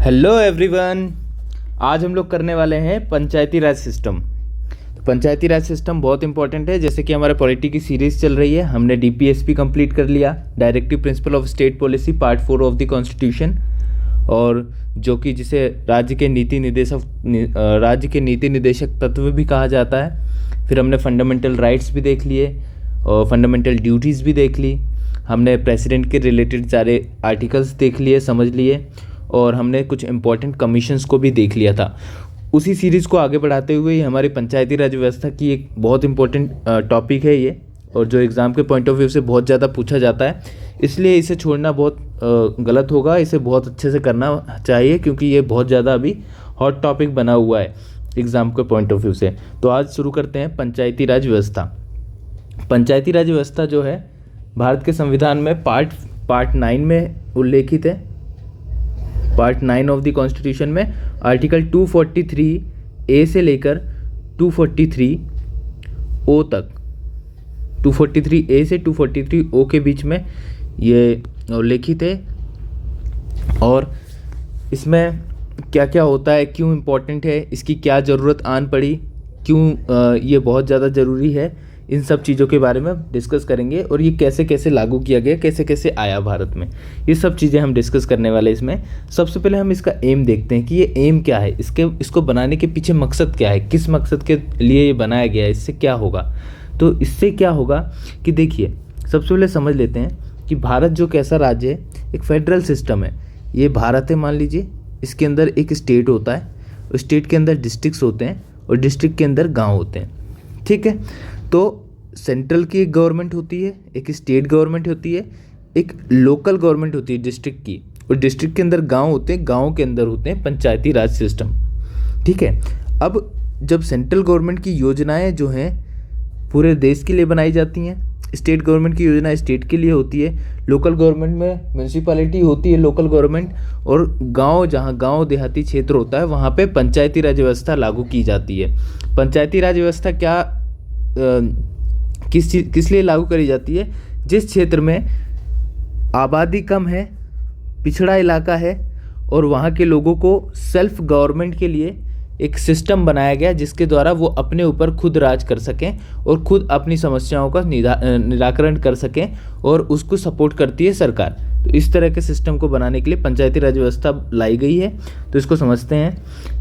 Hello everyone. आज हम लोग करने वाले हैं पंचायती राज सिस्टम। तो पंचायती राज सिस्टम बहुत इंपॉर्टेंट है। जैसे कि हमारे पॉलिटी की सीरीज़ चल रही है, हमने डीपीएसपी कंप्लीट कर लिया, directive principle of state policy, part 4 of the constitution, और जो कि जिसे राज्य के नीति निदेशक तत्व भी कहा जाता है। फिर हमने फंडामेंटल राइट्स भी देख लिए और फंडामेंटल ड्यूटीज़ भी देख ली। हमने प्रेसिडेंट के रिलेटेड सारे आर्टिकल्स देख लिए, समझ लिए, और हमने कुछ इम्पोर्टेंट कमीशंस को भी देख लिया था। उसी सीरीज़ को आगे बढ़ाते हुए हमारी पंचायती राज व्यवस्था की एक बहुत इंपॉर्टेंट टॉपिक है ये, और जो एग्ज़ाम के पॉइंट ऑफ व्यू से बहुत ज़्यादा पूछा जाता है, इसलिए इसे छोड़ना बहुत गलत होगा। इसे बहुत अच्छे से करना चाहिए क्योंकि ये बहुत ज़्यादा अभी हॉट टॉपिक बना हुआ है एग्ज़ाम के पॉइंट ऑफ व्यू से। तो आज शुरू करते हैं पंचायती राज व्यवस्था। पंचायती राज व्यवस्था जो है भारत के संविधान में पार्ट 9 में उल्लेखित है। पार्ट 9 ऑफ द कॉन्स्टिट्यूशन में आर्टिकल 243 ए से लेकर 243 ओ तक, 243 ए से 243 ओ के बीच में ये उल्लेखित है। और इसमें क्या क्या होता है, क्यों इम्पोर्टेंट है, इसकी क्या ज़रूरत आन पड़ी, क्यों ये बहुत ज़्यादा ज़रूरी है, इन सब चीज़ों के बारे में डिस्कस करेंगे। और ये कैसे कैसे लागू किया गया, कैसे कैसे आया भारत में, ये सब चीज़ें हम डिस्कस करने वाले इसमें। सबसे पहले हम इसका एम देखते हैं कि ये एम क्या है, इसको बनाने के पीछे मकसद क्या है, किस मकसद के लिए ये बनाया गया है, इससे क्या होगा। तो इससे क्या होगा कि देखिए, सबसे पहले समझ लेते हैं कि भारत जो कैसा राज्य है, एक फेडरल सिस्टम है। ये भारत है, मान लीजिए, इसके अंदर एक स्टेट होता है, उस स्टेट के अंदर डिस्ट्रिक्ट्स होते हैं, और डिस्ट्रिक्ट के अंदर गाँव होते हैं, ठीक है। तो सेंट्रल की एक गवर्नमेंट होती है, एक स्टेट गवर्नमेंट होती है, एक लोकल गवर्नमेंट होती है डिस्ट्रिक्ट की, और डिस्ट्रिक्ट के अंदर गांव होते हैं, गांव के अंदर होते हैं पंचायती राज सिस्टम, ठीक है। अब जब सेंट्रल गवर्नमेंट की योजनाएं जो हैं पूरे देश के लिए बनाई जाती हैं, स्टेट गवर्नमेंट की योजना स्टेट के लिए होती है, लोकल गवर्नमेंट में म्यूनसिपैलिटी होती है, लोकल गवर्नमेंट, और गांव, जहां गांव देहाती क्षेत्र होता है, वहां पे पंचायती राज व्यवस्था लागू की जाती है। पंचायती राज व्यवस्था किस लिए लागू करी जाती है? जिस क्षेत्र में आबादी कम है, पिछड़ा इलाका है, और वहाँ के लोगों को सेल्फ गवर्नमेंट के लिए एक सिस्टम बनाया गया जिसके द्वारा वो अपने ऊपर खुद राज कर सकें और खुद अपनी समस्याओं का निराकरण कर सकें, और उसको सपोर्ट करती है सरकार। तो इस तरह के सिस्टम को बनाने के लिए पंचायती राज व्यवस्था लाई गई है। तो इसको समझते हैं।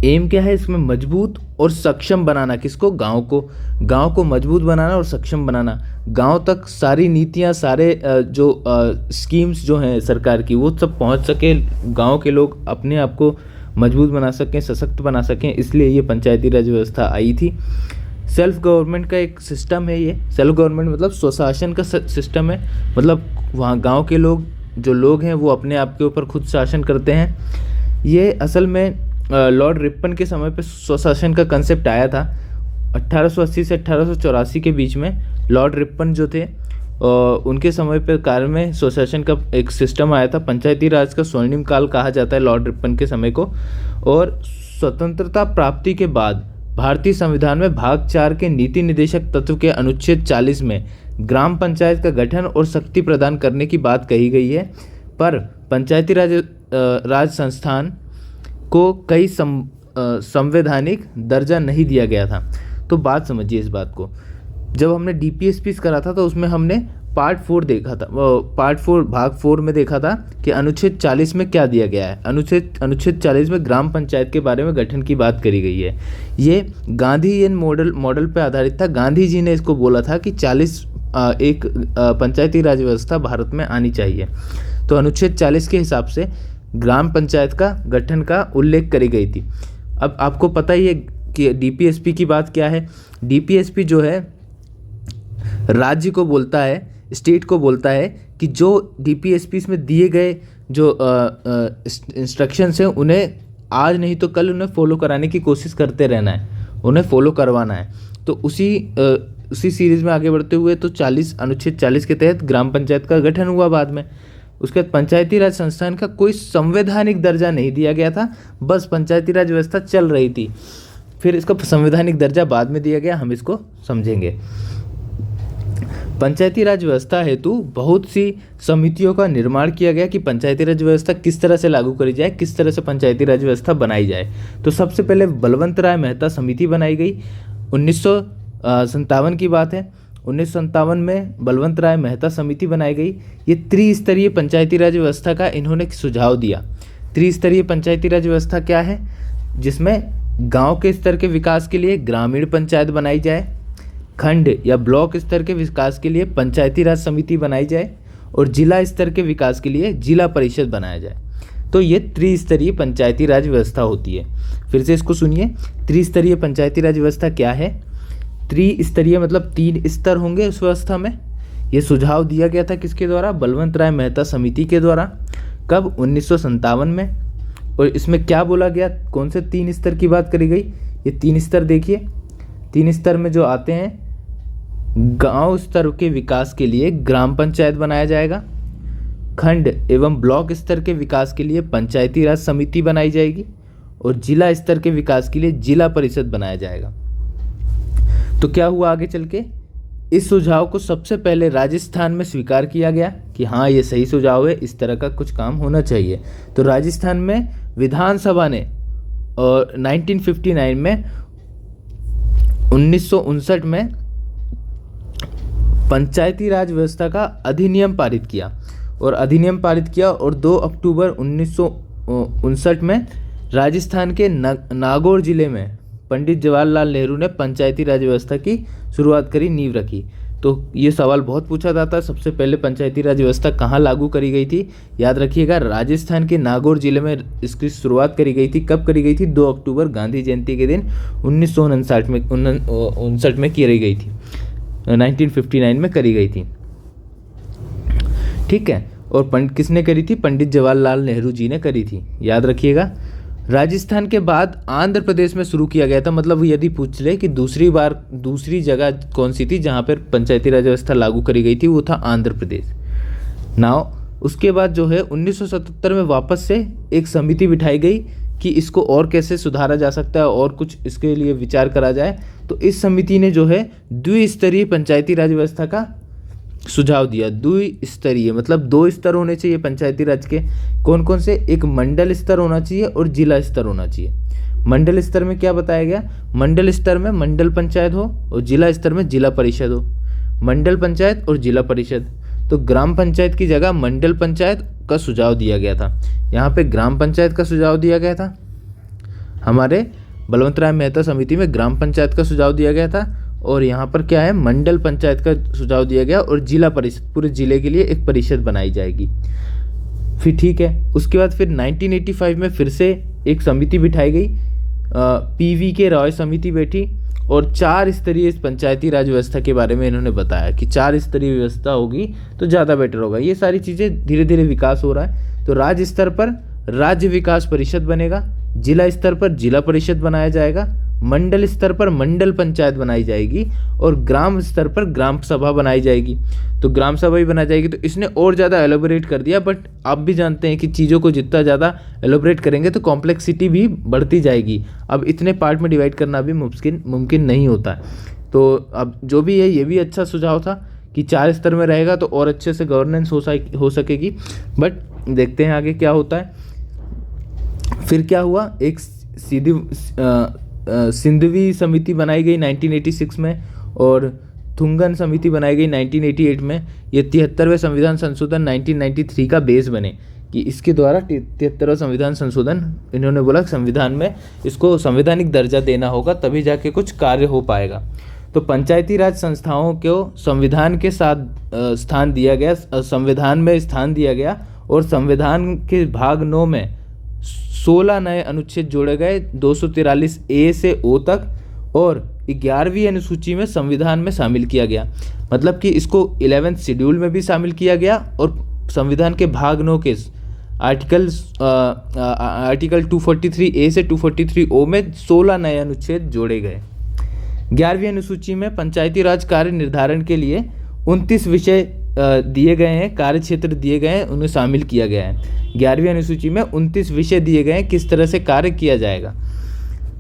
एम क्या है इसमें? मजबूत और सक्षम बनाना। किसको? गांव को मजबूत बनाना और सक्षम बनाना। गांव तक सारी नीतियां, सारे जो स्कीम्स जो हैं सरकार की, वो सब पहुंच सके, गांव के लोग अपने आप को मजबूत बना सकें, सशक्त बना सकें, इसलिए ये पंचायती राज व्यवस्था आई थी। सेल्फ गवर्नमेंट का एक सिस्टम है ये। सेल्फ गवर्नमेंट मतलब स्वशासन का सिस्टम है, मतलब वहाँ गाँव के लोग हैं वो अपने आप के ऊपर खुद शासन करते हैं। ये असल में लॉर्ड रिपन के समय पे स्वशासन का कंसेप्ट आया था। 1880 से 1884 के बीच में लॉर्ड रिपन जो थे, उनके समय पे काल में स्वशासन का एक सिस्टम आया था। पंचायती राज का स्वर्णिम काल कहा जाता है लॉर्ड रिपन के समय को। और स्वतंत्रता प्राप्ति के बाद भारतीय संविधान में भाग 4 के नीति निदेशक तत्व के अनुच्छेद 40 में ग्राम पंचायत का गठन और शक्ति प्रदान करने की बात कही गई है। पर पंचायती राज संस्थान को कई संवैधानिक दर्जा नहीं दिया गया था। तो बात समझिए इस बात को। जब हमने डीपीएसपी करा था तो उसमें हमने पार्ट 4 देखा था, भाग 4 में देखा था कि अनुच्छेद 40 में क्या दिया गया है। अनुच्छेद 40 में ग्राम पंचायत के बारे में गठन की बात करी गई है। ये गांधीयन मॉडल पर आधारित था। गांधी जी ने इसको बोला था कि 40 एक पंचायती राज व्यवस्था भारत में आनी चाहिए। तो अनुच्छेद 40 के हिसाब से ग्राम पंचायत का गठन का उल्लेख करी गई थी। अब आपको पता ही है कि डीपीएसपी की बात क्या है। डीपीएसपी जो है राज्य को बोलता है, स्टेट को बोलता है कि जो डीपीएसपी में दिए गए जो इंस्ट्रक्शंस हैं, उन्हें आज नहीं तो कल उन्हें फॉलो कराने की कोशिश करते रहना है, उन्हें फॉलो करवाना है। तो उसी सीरीज़ में आगे बढ़ते हुए तो अनुच्छेद 40 के तहत ग्राम पंचायत का गठन हुआ बाद में। उसके बाद पंचायती राज संस्थान का कोई संवैधानिक दर्जा नहीं दिया गया था, बस पंचायती राज व्यवस्था चल रही थी। फिर इसका संवैधानिक दर्जा बाद में दिया गया, हम इसको समझेंगे। पंचायती राज व्यवस्था हेतु बहुत सी समितियों का निर्माण किया गया कि पंचायती राज व्यवस्था किस तरह से लागू करी जाए, किस तरह से पंचायती राज व्यवस्था बनाई जाए। तो सबसे पहले बलवंत राय मेहता समिति बनाई गई। 1957 की बात है। 1957 में बलवंत राय मेहता समिति बनाई गई। ये त्रिस्तरीय पंचायती राज व्यवस्था का इन्होंने सुझाव दिया। त्रिस्तरीय पंचायती राज व्यवस्था क्या है? जिसमें गांव के स्तर के विकास के लिए ग्रामीण पंचायत बनाई जाए, खंड या ब्लॉक स्तर के विकास के लिए पंचायती राज समिति बनाई जाए और जिला स्तर के विकास के लिए जिला परिषद बनाया जाए। तो ये त्रिस्तरीय पंचायती राज व्यवस्था होती है। फिर से इसको सुनिए, त्रिस्तरीय पंचायती राज व्यवस्था क्या है? त्रिस्तरीय मतलब 3 स्तर होंगे उस व्यवस्था में। ये सुझाव दिया गया था किसके द्वारा? बलवंत राय मेहता समिति के द्वारा। कब? 1957 में। और इसमें क्या बोला गया? कौन से 3 स्तर की बात करी गई? ये 3 स्तर देखिए। 3 स्तर में जो आते हैं, गांव स्तर के विकास के लिए ग्राम पंचायत बनाया जाएगा, खंड एवं ब्लॉक स्तर के विकास के लिए पंचायती राज समिति बनाई जाएगी और जिला स्तर के विकास के लिए जिला परिषद बनाया जाएगा। तो क्या हुआ आगे चल के? इस सुझाव को सबसे पहले राजस्थान में स्वीकार किया गया कि हाँ, ये सही सुझाव है, इस तरह का कुछ काम होना चाहिए। तो राजस्थान में विधानसभा ने और 1959 में 1959 में पंचायती राज व्यवस्था का अधिनियम पारित किया और 2 अक्टूबर 1959 में राजस्थान के नागौर जिले में पंडित जवाहरलाल नेहरू ने पंचायती राज व्यवस्था की शुरुआत करी, नींव रखी। तो ये सवाल बहुत पूछा जाता है, सबसे पहले पंचायती राज व्यवस्था कहाँ लागू करी गई थी? याद रखिएगा, राजस्थान के नागौर जिले में इसकी शुरुआत करी गई थी। कब करी गई थी? 2 अक्टूबर गांधी जयंती के दिन 1959 में की गई थी, 1959 में करी गई थी। ठीक है। और किसने करी थी? पंडित जवाहरलाल नेहरू जी ने करी थी, याद रखिएगा। राजस्थान के बाद आंध्र प्रदेश में शुरू किया गया था। मतलब यदि पूछ ले कि दूसरी जगह कौन सी थी जहाँ पर पंचायती राज व्यवस्था लागू करी गई थी, वो था आंध्र प्रदेश। नाउ उसके बाद जो है 1977 में वापस से एक समिति बिठाई गई कि इसको और कैसे सुधारा जा सकता है और कुछ इसके लिए विचार करा जाए। तो इस समिति ने जो है द्विस्तरीय पंचायती राज व्यवस्था का सुझाव दिया। द्विस्तरीय मतलब 2 स्तर होने चाहिए पंचायती राज के। कौन कौन से? एक मंडल स्तर होना चाहिए और जिला स्तर होना चाहिए। मंडल स्तर में क्या बताया गया? मंडल स्तर में मंडल पंचायत हो और जिला स्तर में जिला परिषद हो। मंडल पंचायत और जिला परिषद। तो ग्राम पंचायत की जगह मंडल पंचायत का सुझाव दिया गया था। यहाँ पे ग्राम पंचायत का सुझाव दिया गया था। हमारे बलवंत राय मेहता समिति में ग्राम पंचायत का सुझाव दिया गया था और यहाँ पर क्या है? मंडल पंचायत का सुझाव दिया गया और जिला परिषद, पूरे जिले के लिए एक परिषद बनाई जाएगी। फिर ठीक है, उसके बाद फिर 1985 में फिर से एक समिति बिठाई गई, PV के रॉय समिति बैठी और 4 स्तरीय पंचायती राज व्यवस्था के बारे में इन्होंने बताया कि 4 स्तरीय व्यवस्था होगी तो ज़्यादा बेटर होगा। ये सारी चीज़ें धीरे धीरे विकास हो रहा है। तो राज्य स्तर पर राज्य विकास परिषद बनेगा, जिला स्तर पर जिला परिषद बनाया जाएगा, मंडल स्तर पर मंडल पंचायत बनाई जाएगी और ग्राम स्तर पर ग्राम सभा बनाई जाएगी। तो ग्राम सभा ही बनाई जाएगी। तो इसने और ज़्यादा एलोबरेट कर दिया, बट आप भी जानते हैं कि चीज़ों को जितना ज़्यादा एलोबरेट करेंगे तो कॉम्प्लेक्सिटी भी बढ़ती जाएगी। अब इतने पार्ट में डिवाइड करना भी मुमकिन नहीं होता है। तो अब जो भी है, ये भी अच्छा सुझाव था कि 4 स्तर में रहेगा तो और अच्छे से गवर्नेंस हो सकेगी। बट देखते हैं आगे क्या होता है। फिर क्या हुआ? एक सिंधवी समिति बनाई गई 1986 में और थुंगन समिति बनाई गई 1988 में। ये 73वें संविधान संशोधन 1993 का बेस बने कि इसके द्वारा 73वां संविधान संशोधन, इन्होंने बोला संविधान में इसको संवैधानिक दर्जा देना होगा, तभी जाके कुछ कार्य हो पाएगा। तो पंचायती राज संस्थाओं को संविधान के साथ स्थान दिया गया, संविधान में स्थान दिया गया और संविधान के भाग 9 में 16 नए अनुच्छेद जोड़े गए 243 A से O तक और 11वीं अनुसूची में संविधान में शामिल किया गया। मतलब कि इसको 11th शेड्यूल में भी शामिल किया गया और संविधान के भाग 9 के आर्टिकल 243 A से 243 O में 16 नए अनुच्छेद जोड़े गए। 11वीं अनुसूची में पंचायती राज कार्य निर्धारण के लिए 29 विषय दिए गए हैं, कार्य क्षेत्र दिए गए हैं, उन्हें शामिल किया गया है। 11वीं अनुसूची में 29 विषय दिए गए हैं किस तरह से कार्य किया जाएगा।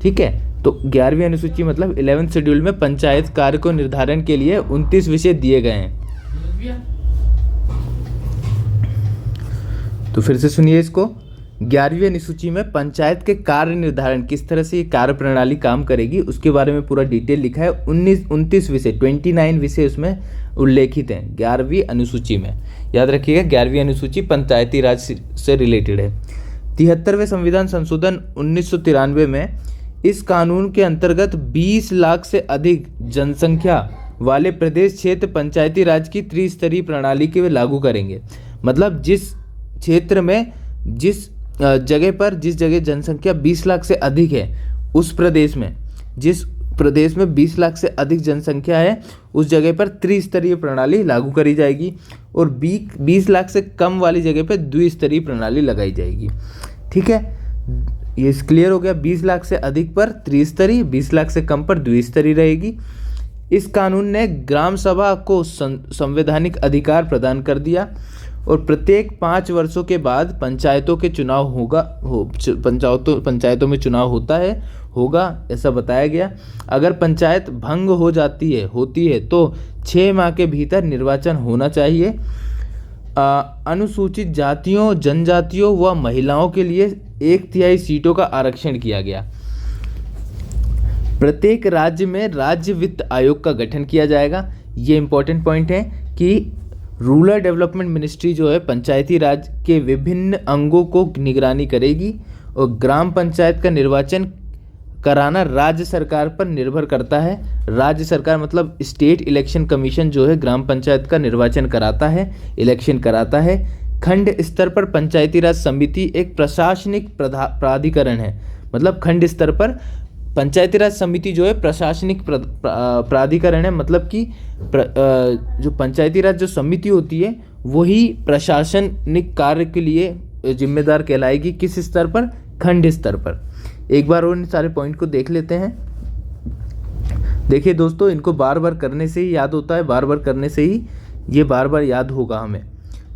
ठीक है, तो 11वीं अनुसूची मतलब 11th शेड्यूल में पंचायत कार्य को निर्धारण के लिए 29 विषय दिए गए हैं तो फिर से सुनिए इसको। 11वीं अनुसूची में पंचायत के कार्य निर्धारण, किस तरह से ये कार्य प्रणाली काम करेगी उसके बारे में पूरा डिटेल लिखा है। 29 विषय 29 विषय उसमें उल्लेखित हैं 11वीं अनुसूची में। याद रखिएगा 11वीं अनुसूची पंचायती राज से रिलेटेड है। 73वें संविधान संशोधन 1993 में इस कानून के अंतर्गत 20 लाख से अधिक जनसंख्या वाले प्रदेश क्षेत्र पंचायती राज की त्रिस्तरीय प्रणाली के वे लागू करेंगे। मतलब जिस क्षेत्र में जिस जगह जनसंख्या 20 लाख से अधिक है, उस प्रदेश में, जिस प्रदेश में 20 लाख से अधिक जनसंख्या है, उस जगह पर त्रिस्तरीय प्रणाली लागू करी जाएगी और 20 लाख से कम वाली जगह पर द्विस्तरीय प्रणाली लगाई जाएगी। ठीक है, ये क्लियर हो गया। 20 लाख से अधिक पर त्रिस्तरीय, 20 लाख से कम पर द्विस्तरीय रहेगी। इस कानून ने ग्राम सभा को संवैधानिक अधिकार प्रदान कर दिया और प्रत्येक 5 वर्षों के बाद पंचायतों के चुनाव पंचायतों में चुनाव होगा ऐसा बताया गया। अगर पंचायत भंग होती है तो 6 माह के भीतर निर्वाचन होना चाहिए। अनुसूचित जातियों, जनजातियों व महिलाओं के लिए 1/3 सीटों का आरक्षण किया गया। प्रत्येक राज्य में राज्य वित्त आयोग का गठन किया जाएगा। ये इंपॉर्टेंट पॉइंट है कि रूरल डेवलपमेंट मिनिस्ट्री जो है पंचायती राज के विभिन्न अंगों को निगरानी करेगी और ग्राम पंचायत का निर्वाचन कराना राज्य सरकार पर निर्भर करता है। राज्य सरकार मतलब स्टेट इलेक्शन कमीशन जो है ग्राम पंचायत का निर्वाचन कराता है, इलेक्शन कराता है। खंड स्तर पर पंचायती राज समिति एक प्रशासनिक प्राधिकरण है। मतलब खंड स्तर पर पंचायती राज समिति जो है प्रशासनिक प्राधिकरण है। मतलब कि जो पंचायती राज जो समिति होती है वही प्रशासनिक कार्य के लिए जिम्मेदार कहलाएगी। किस स्तर पर? खंड स्तर पर। एक बार और इन सारे पॉइंट को देख लेते हैं। देखिए दोस्तों, इनको बार बार करने से ही याद होता है, बार बार करने से ही ये बार बार याद होगा हमें।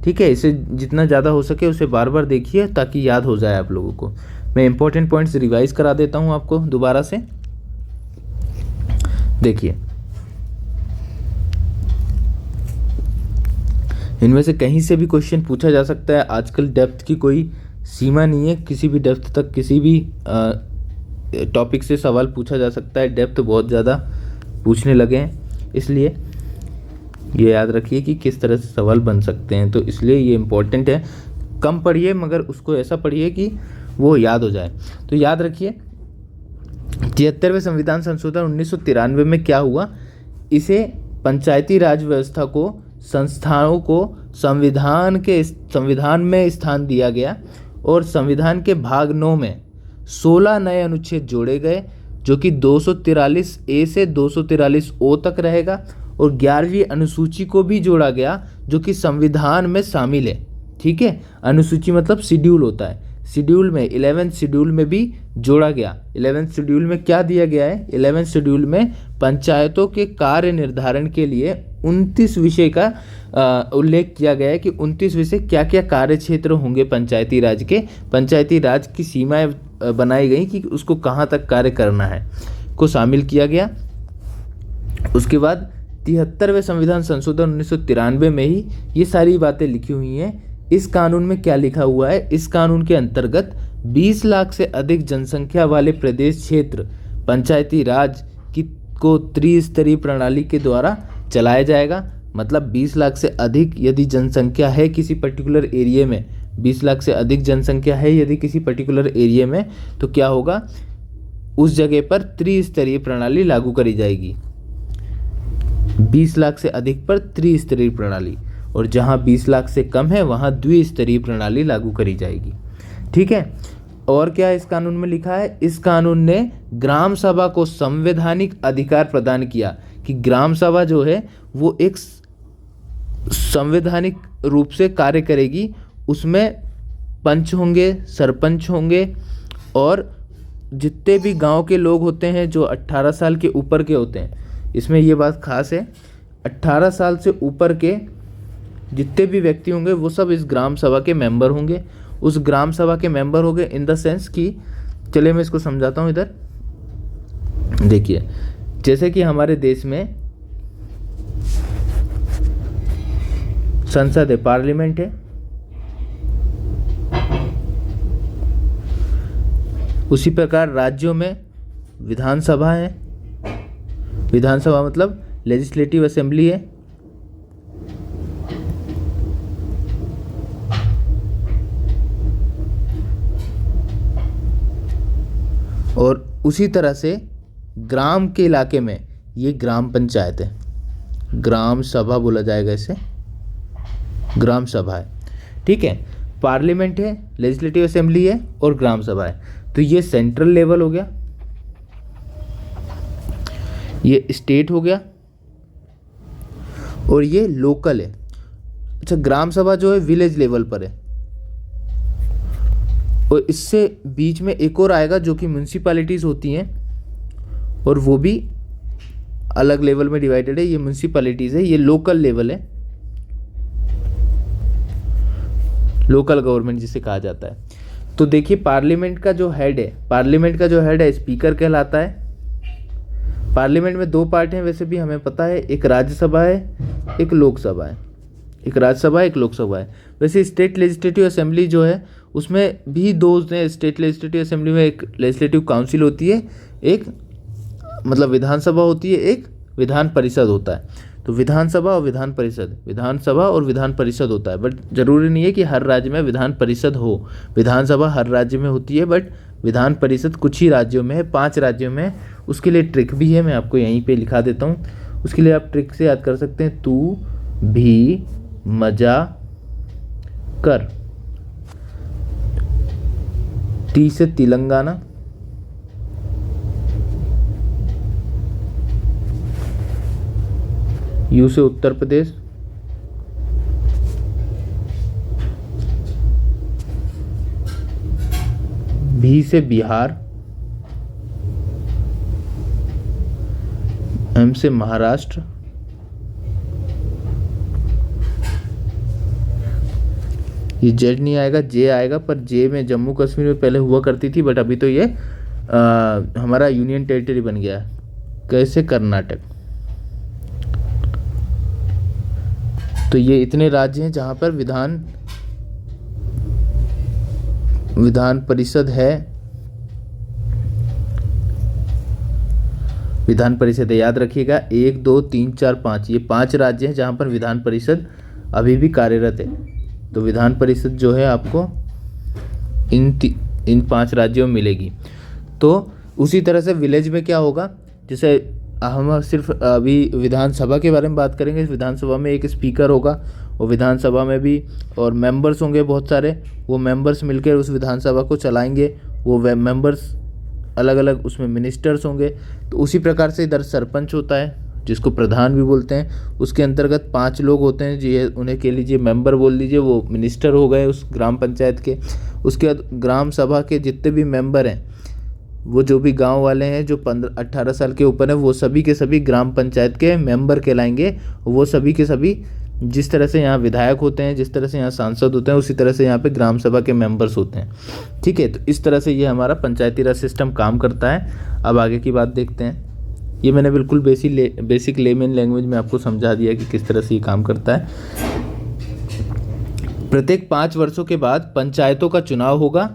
ठीक है, इसे जितना ज़्यादा हो सके उसे बार बार देखिए ताकि याद हो जाए आप लोगों को। मैं इंपॉर्टेंट पॉइंट्स रिवाइज करा देता हूं आपको दोबारा से। देखिए, इनमें से कहीं से भी क्वेश्चन पूछा जा सकता है। आजकल डेप्थ की कोई सीमा नहीं है, किसी भी डेप्थ तक किसी भी टॉपिक से सवाल पूछा जा सकता है। डेप्थ बहुत ज़्यादा पूछने लगे हैं, इसलिए ये याद रखिए कि किस तरह से सवाल बन सकते हैं। तो इसलिए ये इम्पोर्टेंट है। कम पढ़िए मगर उसको ऐसा पढ़िए कि वो याद हो जाए। तो याद रखिए 73वें संविधान संशोधन 1993 में क्या हुआ, इसे पंचायती राज व्यवस्था को संस्थाओं को संविधान में स्थान दिया गया और संविधान के भाग 9 में 16 नए अनुच्छेद जोड़े गए जो कि 243 ए से 243 ओ तक रहेगा और 11वीं अनुसूची को भी जोड़ा गया जो कि संविधान में शामिल है। ठीक है, अनुसूची मतलब शेड्यूल होता है। शेड्यूल में 11th शेड्यूल में भी जोड़ा गया। 11th शेड्यूल में क्या दिया गया है? 11th शेड्यूल में पंचायतों के कार्य निर्धारण के लिए 29 विषय का उल्लेख किया गया है कि 29 विषय क्या क्या कार्य क्षेत्र होंगे पंचायती राज के। पंचायती राज की सीमाएं बनाई गई कि उसको कहाँ तक कार्य करना है को शामिल किया गया। उसके बाद 73वें संविधान संशोधन 1993 में ही ये सारी बातें लिखी हुई हैं। इस कानून में क्या लिखा हुआ है? इस कानून के अंतर्गत 20 लाख से अधिक जनसंख्या वाले प्रदेश क्षेत्र पंचायती राज को त्रिस्तरीय प्रणाली के द्वारा चलाया जाएगा। मतलब 20 लाख से अधिक यदि जनसंख्या है किसी पर्टिकुलर एरिया में, 20 लाख से अधिक जनसंख्या है यदि किसी पर्टिकुलर एरिया में, तो क्या होगा, उस जगह पर त्रिस्तरीय प्रणाली लागू करी जाएगी। 20 लाख से अधिक पर त्रिस्तरीय प्रणाली और जहां 20 लाख से कम है वहां द्विस्तरीय प्रणाली लागू करी जाएगी। ठीक है, और क्या इस कानून में लिखा है? इस कानून ने ग्राम सभा को संवैधानिक अधिकार प्रदान किया कि ग्राम सभा जो है वो एक संवैधानिक रूप से कार्य करेगी। उसमें पंच होंगे, सरपंच होंगे और जितने भी गांव के लोग होते हैं जो 18 साल के ऊपर के होते हैं, इसमें ये बात खास है, 18 साल से ऊपर के जितने भी व्यक्ति होंगे वो सब इस ग्राम सभा के मेंबर होंगे। उस ग्राम सभा के मेंबर होंगे इन द सेंस कि, चलिए मैं इसको समझाता हूँ। इधर देखिए, जैसे कि हमारे देश में संसद है, पार्लियामेंट है। उसी प्रकार राज्यों में विधानसभा है, विधानसभा मतलब लेजिस्लेटिव असेंबली है। और उसी तरह से ग्राम के इलाके में ये ग्राम पंचायत है, ग्राम सभा बोला जाएगा इसे, ग्राम सभा है, ठीक है। पार्लियामेंट है, लेजिस्लेटिव असेंबली है और ग्राम सभा है। तो ये सेंट्रल लेवल हो गया, ये स्टेट हो गया और ये लोकल है। अच्छा, ग्राम सभा जो है विलेज लेवल पर है और इससे बीच में एक और आएगा जो कि म्यूनसिपैलिटीज़ होती हैं और वो भी अलग लेवल में डिवाइडेड है। ये म्यूनसिपैलिटीज़ है, ये लोकल लेवल है, लोकल गवर्नमेंट जिसे कहा जाता है। तो देखिए पार्लियामेंट का जो हेड है, पार्लियामेंट का जो हेड है स्पीकर कहलाता है। पार्लियामेंट में दो पार्ट हैं वैसे भी हमें पता है, एक राज्यसभा है, एक लोकसभा है, एक राज्यसभा एक लोकसभा है। वैसे स्टेट लेजिस्लेटिव असेंबली जो है उसमें भी दो हैं। स्टेट लेजिस्लेटिव असेंबली में एक लेजिस्लेटिव काउंसिल होती है, एक मतलब विधानसभा होती है, एक विधान परिषद होता है। तो विधानसभा और विधान परिषद, विधानसभा और विधान परिषद होता है, बट ज़रूरी नहीं है कि हर राज्य में विधान परिषद हो। विधानसभा हर राज्य में होती है बट विधान परिषद कुछ ही राज्यों में है, 5 राज्यों में। उसके लिए ट्रिक भी है, मैं आपको यहीं पे लिखा देता हूँ। उसके लिए आप ट्रिक से याद कर सकते हैं, तू भी मजा कर। टी से तेलंगाना, यू से उत्तर प्रदेश, भी से बिहार, एम से महाराष्ट्र, ये जेड नहीं आएगा, जे आएगा, पर जे में जम्मू कश्मीर में पहले हुआ करती थी बट अभी तो ये हमारा यूनियन टेरिटरी बन गया है। कैसे? कर्नाटक। तो ये इतने राज्य हैं जहाँ पर विधान परिषद है, विधान परिषद है, याद रखिएगा। 1 2 3 4 5, ये 5 राज्य हैं जहाँ पर विधान परिषद अभी भी कार्यरत है। तो विधान परिषद जो है आपको इन 5 राज्यों में मिलेगी। तो उसी तरह से विलेज में क्या होगा, जैसे हम सिर्फ अभी विधानसभा के बारे में बात करेंगे। विधानसभा में एक स्पीकर होगा और विधानसभा में भी और मेंबर्स होंगे बहुत सारे, वो मेंबर्स मिलकर उस विधानसभा को चलाएंगे। वो मेंबर्स अलग अलग, उसमें मिनिस्टर्स होंगे। तो उसी प्रकार से इधर सरपंच होता है जिसको प्रधान भी बोलते हैं। उसके अंतर्गत 5 लोग होते हैं जी, उन्हें कह लीजिए मेंबर बोल लीजिए, वो मिनिस्टर हो गए उस ग्राम पंचायत के। उसके बाद ग्राम सभा के जितने भी मेंबर हैं, वो जो भी गांव वाले हैं जो 18 साल के ऊपर हैं, वो सभी के सभी ग्राम पंचायत के मेंबर कहलाएंगे। वो सभी के सभी जिस तरह से यहाँ विधायक होते हैं, जिस तरह से यहाँ सांसद होते हैं, उसी तरह से यहाँ पे ग्राम सभा के मेंबर्स होते हैं। ठीक है, तो इस तरह से ये हमारा पंचायती राज सिस्टम काम करता है। अब आगे की बात देखते हैं। ये मैंने बिल्कुल बेसिक लेमन लैंग्वेज में आपको समझा दिया कि किस तरह से ये काम करता है। प्रत्येक 5 वर्षों के बाद पंचायतों का चुनाव होगा।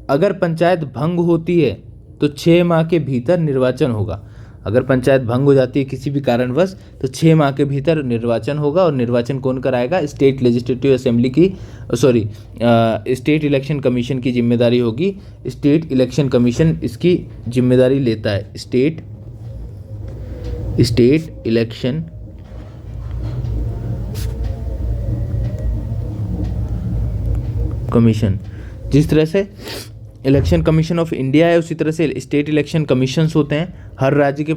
अगर पंचायत भंग होती है तो 6 माह के भीतर निर्वाचन होगा। अगर पंचायत भंग हो जाती है किसी भी कारणवश तो 6 माह के भीतर निर्वाचन होगा। और निर्वाचन कौन कराएगा? स्टेट लेजिस्लेटिव असेंबली की स्टेट इलेक्शन कमीशन की जिम्मेदारी होगी। स्टेट इलेक्शन कमीशन इसकी जिम्मेदारी लेता है। स्टेट इलेक्शन कमीशन, जिस तरह से इलेक्शन कमीशन ऑफ इंडिया है उसी तरह से स्टेट इलेक्शन कमीशंस होते हैं। हर राज्य के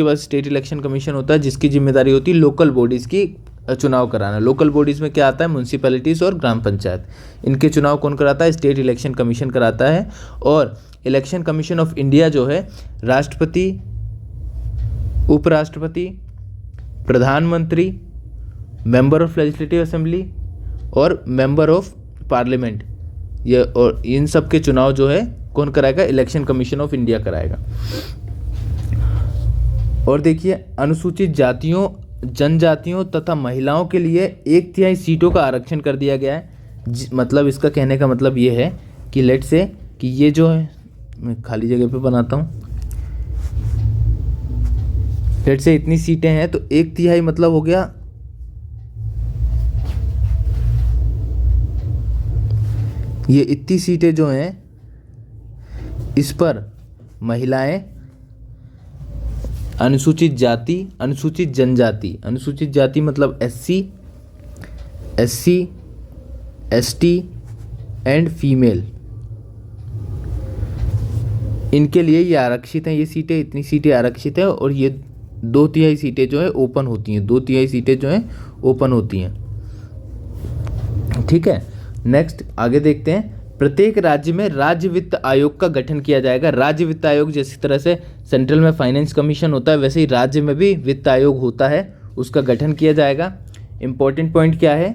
पास स्टेट इलेक्शन कमीशन होता है जिसकी जिम्मेदारी होती है लोकल बॉडीज़ की चुनाव कराना। लोकल बॉडीज़ में क्या आता है? म्यूनसिपैलिटीज़ और ग्राम पंचायत। इनके चुनाव कौन कराता है? स्टेट इलेक्शन कमीशन कराता है। और इलेक्शन कमीशन ऑफ इंडिया जो है राष्ट्रपति, उपराष्ट्रपति, प्रधानमंत्री, मेंबर ऑफ लेजिस्लेटिव असेंबली और मेंबर ऑफ पार्लियामेंट, ये और इन सब के चुनाव जो है कौन कराएगा? इलेक्शन कमीशन ऑफ इंडिया कराएगा। और देखिए अनुसूचित जातियों जनजातियों तथा महिलाओं के लिए 1/3 सीटों का आरक्षण कर दिया गया है। मतलब इसका कहने का मतलब ये है कि लेट से कि ये जो है, मैं खाली जगह पे बनाता हूँ, लेट से इतनी सीटें हैं तो 1/3 मतलब हो गया, ये इतनी सीटें जो हैं इस पर महिलाएं, अनुसूचित जाति, अनुसूचित जनजाति, अनुसूचित जाति मतलब SC, ST एंड फीमेल, इनके लिए ये आरक्षित हैं। ये सीटें, इतनी सीटें आरक्षित हैं और ये 2/3 सीटें जो है ओपन होती हैं, 2/3 सीटें जो हैं ओपन होती हैं। ठीक है, नेक्स्ट आगे देखते हैं। प्रत्येक राज्य में राज्य वित्त आयोग का गठन किया जाएगा। राज्य वित्त आयोग जिस तरह से सेंट्रल में फाइनेंस कमीशन होता है वैसे ही राज्य में भी वित्त आयोग होता है, उसका गठन किया जाएगा। इंपॉर्टेंट पॉइंट क्या है,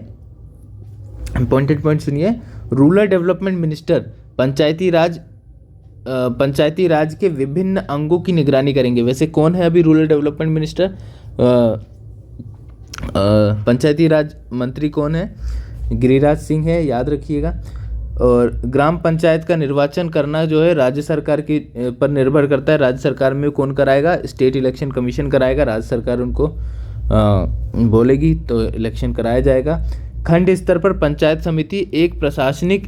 इंपॉर्टेंट पॉइंट सुनिए। रूरल डेवलपमेंट मिनिस्टर पंचायती राज के विभिन्न अंगों की निगरानी करेंगे। वैसे कौन है अभी रूरल डेवलपमेंट मिनिस्टर? पंचायती राज मंत्री कौन है? गिरिराज सिंह है, याद रखिएगा। और ग्राम पंचायत का निर्वाचन करना जो है राज्य सरकार की पर निर्भर करता है। राज्य सरकार में कौन कराएगा? स्टेट इलेक्शन कमीशन कराएगा। राज्य सरकार उनको बोलेगी तो इलेक्शन कराया जाएगा। खंड स्तर पर पंचायत समिति एक प्रशासनिक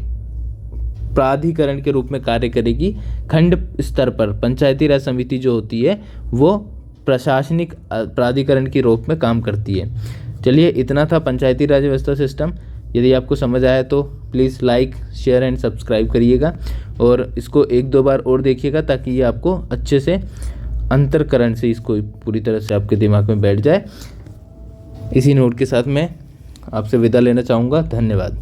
प्राधिकरण के रूप में कार्य करेगी। खंड स्तर पर पंचायती राज समिति जो होती है वो प्रशासनिक प्राधिकरण के रूप में काम करती है। चलिए, इतना था पंचायती राज व्यवस्था सिस्टम। यदि आपको समझ आया तो please like, share and subscribe करिएगा और इसको 1-2 बार और देखिएगा ताकि ये आपको अच्छे से अंतर्करण से इसको पूरी तरह से आपके दिमाग में बैठ जाए। इसी नोट के साथ मैं आपसे विदा लेना चाहूँगा। धन्यवाद।